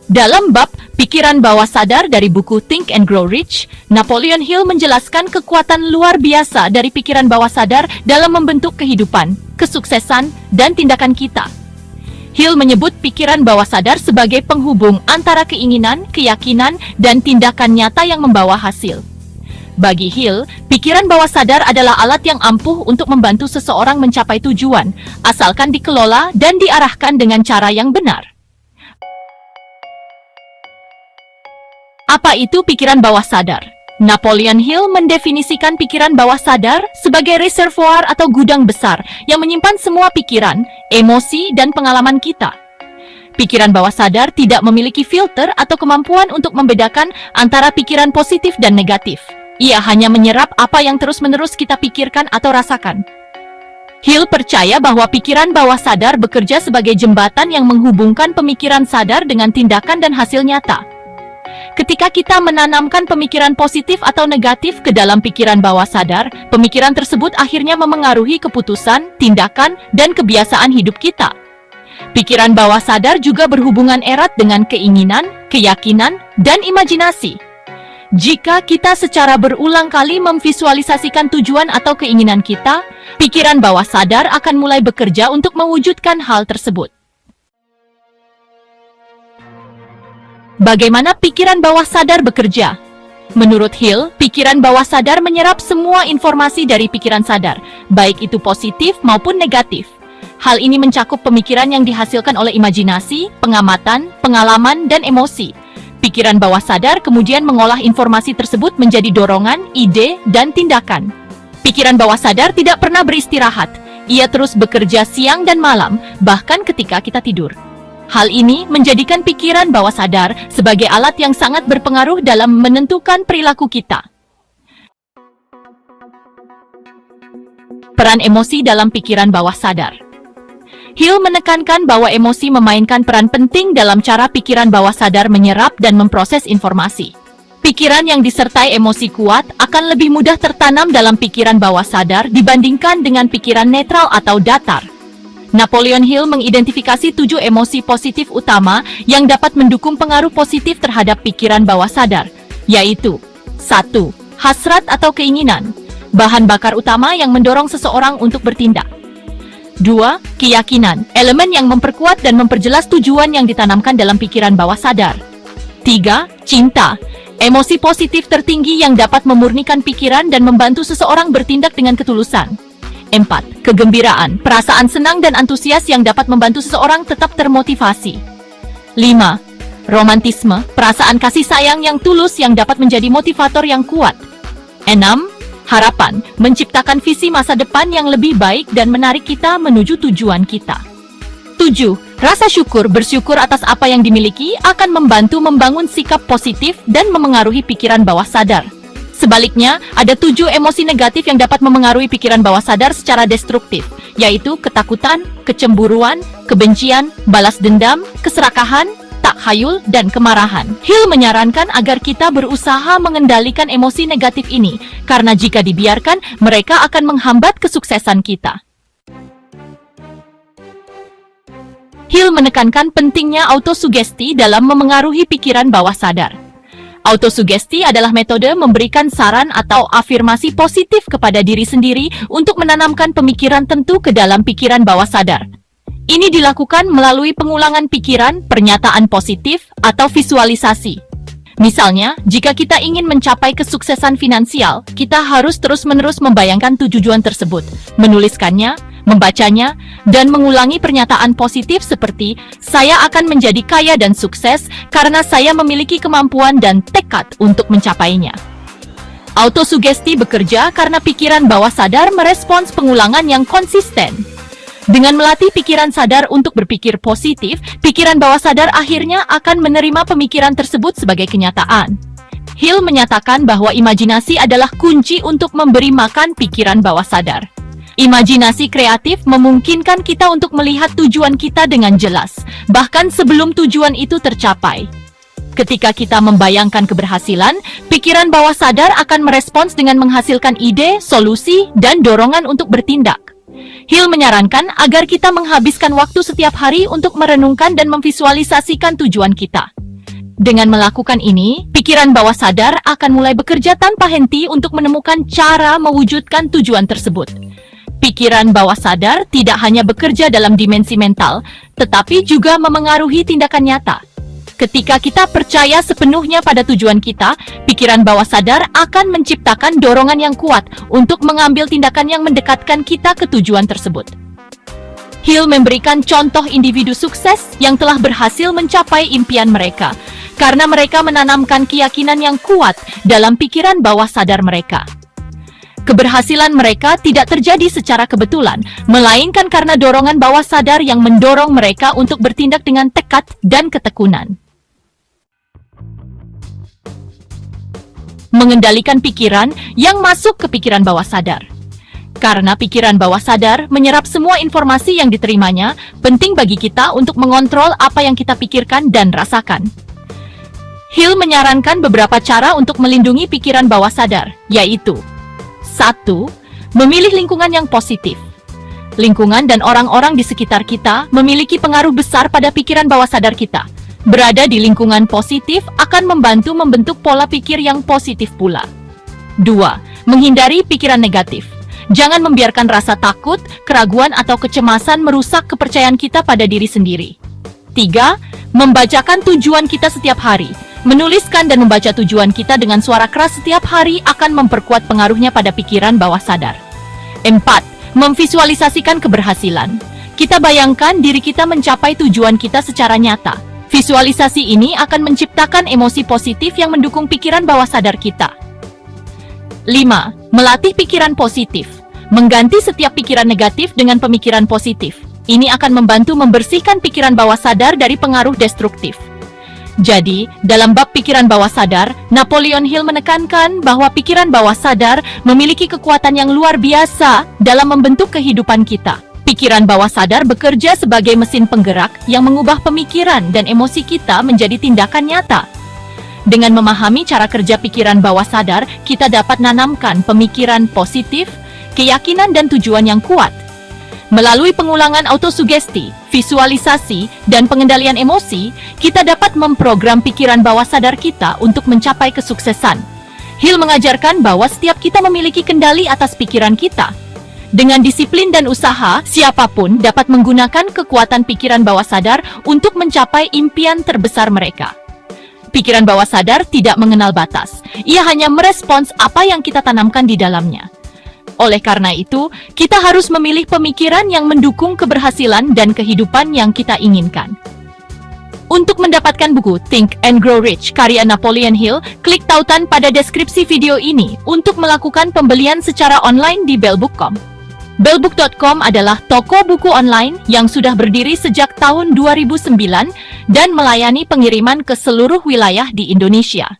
Dalam bab Pikiran Bawah Sadar dari buku Think and Grow Rich, Napoleon Hill menjelaskan kekuatan luar biasa dari pikiran bawah sadar dalam membentuk kehidupan, kesuksesan, dan tindakan kita. Hill menyebut pikiran bawah sadar sebagai penghubung antara keinginan, keyakinan, dan tindakan nyata yang membawa hasil. Bagi Hill, pikiran bawah sadar adalah alat yang ampuh untuk membantu seseorang mencapai tujuan, asalkan dikelola dan diarahkan dengan cara yang benar. Apa itu pikiran bawah sadar? Napoleon Hill mendefinisikan pikiran bawah sadar sebagai reservoir atau gudang besar yang menyimpan semua pikiran, emosi, dan pengalaman kita. Pikiran bawah sadar tidak memiliki filter atau kemampuan untuk membedakan antara pikiran positif dan negatif. Ia hanya menyerap apa yang terus-menerus kita pikirkan atau rasakan. Hill percaya bahwa pikiran bawah sadar bekerja sebagai jembatan yang menghubungkan pemikiran sadar dengan tindakan dan hasil nyata. Ketika kita menanamkan pemikiran positif atau negatif ke dalam pikiran bawah sadar, pemikiran tersebut akhirnya memengaruhi keputusan, tindakan, dan kebiasaan hidup kita. Pikiran bawah sadar juga berhubungan erat dengan keinginan, keyakinan, dan imajinasi. Jika kita secara berulang kali memvisualisasikan tujuan atau keinginan kita, pikiran bawah sadar akan mulai bekerja untuk mewujudkan hal tersebut. Bagaimana pikiran bawah sadar bekerja? Menurut Hill, pikiran bawah sadar menyerap semua informasi dari pikiran sadar, baik itu positif maupun negatif. Hal ini mencakup pemikiran yang dihasilkan oleh imajinasi, pengamatan, pengalaman, dan emosi. Pikiran bawah sadar kemudian mengolah informasi tersebut menjadi dorongan, ide, dan tindakan. Pikiran bawah sadar tidak pernah beristirahat. Ia terus bekerja siang dan malam, bahkan ketika kita tidur. Hal ini menjadikan pikiran bawah sadar sebagai alat yang sangat berpengaruh dalam menentukan perilaku kita. Peran emosi dalam pikiran bawah sadar. Hill menekankan bahwa emosi memainkan peran penting dalam cara pikiran bawah sadar menyerap dan memproses informasi. Pikiran yang disertai emosi kuat akan lebih mudah tertanam dalam pikiran bawah sadar dibandingkan dengan pikiran netral atau datar. Napoleon Hill mengidentifikasi 7 emosi positif utama yang dapat mendukung pengaruh positif terhadap pikiran bawah sadar, yaitu 1. Hasrat atau keinginan, bahan bakar utama yang mendorong seseorang untuk bertindak. 2. Keyakinan, elemen yang memperkuat dan memperjelas tujuan yang ditanamkan dalam pikiran bawah sadar. 3. Cinta, emosi positif tertinggi yang dapat memurnikan pikiran dan membantu seseorang bertindak dengan ketulusan. 4. Kegembiraan, perasaan senang dan antusias yang dapat membantu seseorang tetap termotivasi. 5. Romantisme, perasaan kasih sayang yang tulus yang dapat menjadi motivator yang kuat. 6. Harapan, menciptakan visi masa depan yang lebih baik dan menarik kita menuju tujuan kita. 7. Rasa syukur, bersyukur atas apa yang dimiliki akan membantu membangun sikap positif dan memengaruhi pikiran bawah sadar. Sebaliknya, ada 7 emosi negatif yang dapat memengaruhi pikiran bawah sadar secara destruktif, yaitu ketakutan, kecemburuan, kebencian, balas dendam, keserakahan, takhayul, dan kemarahan. Hill menyarankan agar kita berusaha mengendalikan emosi negatif ini, karena jika dibiarkan, mereka akan menghambat kesuksesan kita. Hill menekankan pentingnya autosugesti dalam memengaruhi pikiran bawah sadar. Autosugesti adalah metode memberikan saran atau afirmasi positif kepada diri sendiri untuk menanamkan pemikiran tentu ke dalam pikiran bawah sadar. Ini dilakukan melalui pengulangan pikiran, pernyataan positif, atau visualisasi. Misalnya, jika kita ingin mencapai kesuksesan finansial, kita harus terus-menerus membayangkan tujuan tersebut, menuliskannya, membacanya, dan mengulangi pernyataan positif seperti, "Saya akan menjadi kaya dan sukses karena saya memiliki kemampuan dan tekad untuk mencapainya." Autosugesti bekerja karena pikiran bawah sadar merespons pengulangan yang konsisten. Dengan melatih pikiran sadar untuk berpikir positif, pikiran bawah sadar akhirnya akan menerima pemikiran tersebut sebagai kenyataan. Hill menyatakan bahwa imajinasi adalah kunci untuk memberi makan pikiran bawah sadar. Imajinasi kreatif memungkinkan kita untuk melihat tujuan kita dengan jelas, bahkan sebelum tujuan itu tercapai. Ketika kita membayangkan keberhasilan, pikiran bawah sadar akan merespons dengan menghasilkan ide, solusi, dan dorongan untuk bertindak. Hill menyarankan agar kita menghabiskan waktu setiap hari untuk merenungkan dan memvisualisasikan tujuan kita. Dengan melakukan ini, pikiran bawah sadar akan mulai bekerja tanpa henti untuk menemukan cara mewujudkan tujuan tersebut. Pikiran bawah sadar tidak hanya bekerja dalam dimensi mental, tetapi juga memengaruhi tindakan nyata. Ketika kita percaya sepenuhnya pada tujuan kita, pikiran bawah sadar akan menciptakan dorongan yang kuat untuk mengambil tindakan yang mendekatkan kita ke tujuan tersebut. Hill memberikan contoh individu sukses yang telah berhasil mencapai impian mereka, karena mereka menanamkan keyakinan yang kuat dalam pikiran bawah sadar mereka. Keberhasilan mereka tidak terjadi secara kebetulan, melainkan karena dorongan bawah sadar yang mendorong mereka untuk bertindak dengan tekad dan ketekunan. Mengendalikan pikiran yang masuk ke pikiran bawah sadar. Karena pikiran bawah sadar menyerap semua informasi yang diterimanya, penting bagi kita untuk mengontrol apa yang kita pikirkan dan rasakan. Hill menyarankan beberapa cara untuk melindungi pikiran bawah sadar, yaitu 1. Memilih lingkungan yang positif. Lingkungan dan orang-orang di sekitar kita memiliki pengaruh besar pada pikiran bawah sadar kita. Berada di lingkungan positif akan membantu membentuk pola pikir yang positif pula. 2. Menghindari pikiran negatif. Jangan membiarkan rasa takut, keraguan, atau kecemasan merusak kepercayaan kita pada diri sendiri. 3. Membacakan tujuan kita setiap hari. Menuliskan dan membaca tujuan kita dengan suara keras setiap hari akan memperkuat pengaruhnya pada pikiran bawah sadar. 4. Memvisualisasikan keberhasilan. Kita bayangkan diri kita mencapai tujuan kita secara nyata. Visualisasi ini akan menciptakan emosi positif yang mendukung pikiran bawah sadar kita. 5. Melatih pikiran positif. Mengganti setiap pikiran negatif dengan pemikiran positif. Ini akan membantu membersihkan pikiran bawah sadar dari pengaruh destruktif. Jadi, dalam bab pikiran bawah sadar, Napoleon Hill menekankan bahwa pikiran bawah sadar memiliki kekuatan yang luar biasa dalam membentuk kehidupan kita. Pikiran bawah sadar bekerja sebagai mesin penggerak yang mengubah pemikiran dan emosi kita menjadi tindakan nyata. Dengan memahami cara kerja pikiran bawah sadar, kita dapat menanamkan pemikiran positif, keyakinan dan tujuan yang kuat. Melalui pengulangan autosugesti, visualisasi, dan pengendalian emosi, kita dapat memprogram pikiran bawah sadar kita untuk mencapai kesuksesan. Hill mengajarkan bahwa setiap kita memiliki kendali atas pikiran kita. Dengan disiplin dan usaha, siapapun dapat menggunakan kekuatan pikiran bawah sadar untuk mencapai impian terbesar mereka. Pikiran bawah sadar tidak mengenal batas. Ia hanya merespons apa yang kita tanamkan di dalamnya. Oleh karena itu, kita harus memilih pemikiran yang mendukung keberhasilan dan kehidupan yang kita inginkan. Untuk mendapatkan buku Think and Grow Rich karya Napoleon Hill, klik tautan pada deskripsi video ini untuk melakukan pembelian secara online di Bellbook.com. Bellbook.com adalah toko buku online yang sudah berdiri sejak tahun 2009 dan melayani pengiriman ke seluruh wilayah di Indonesia.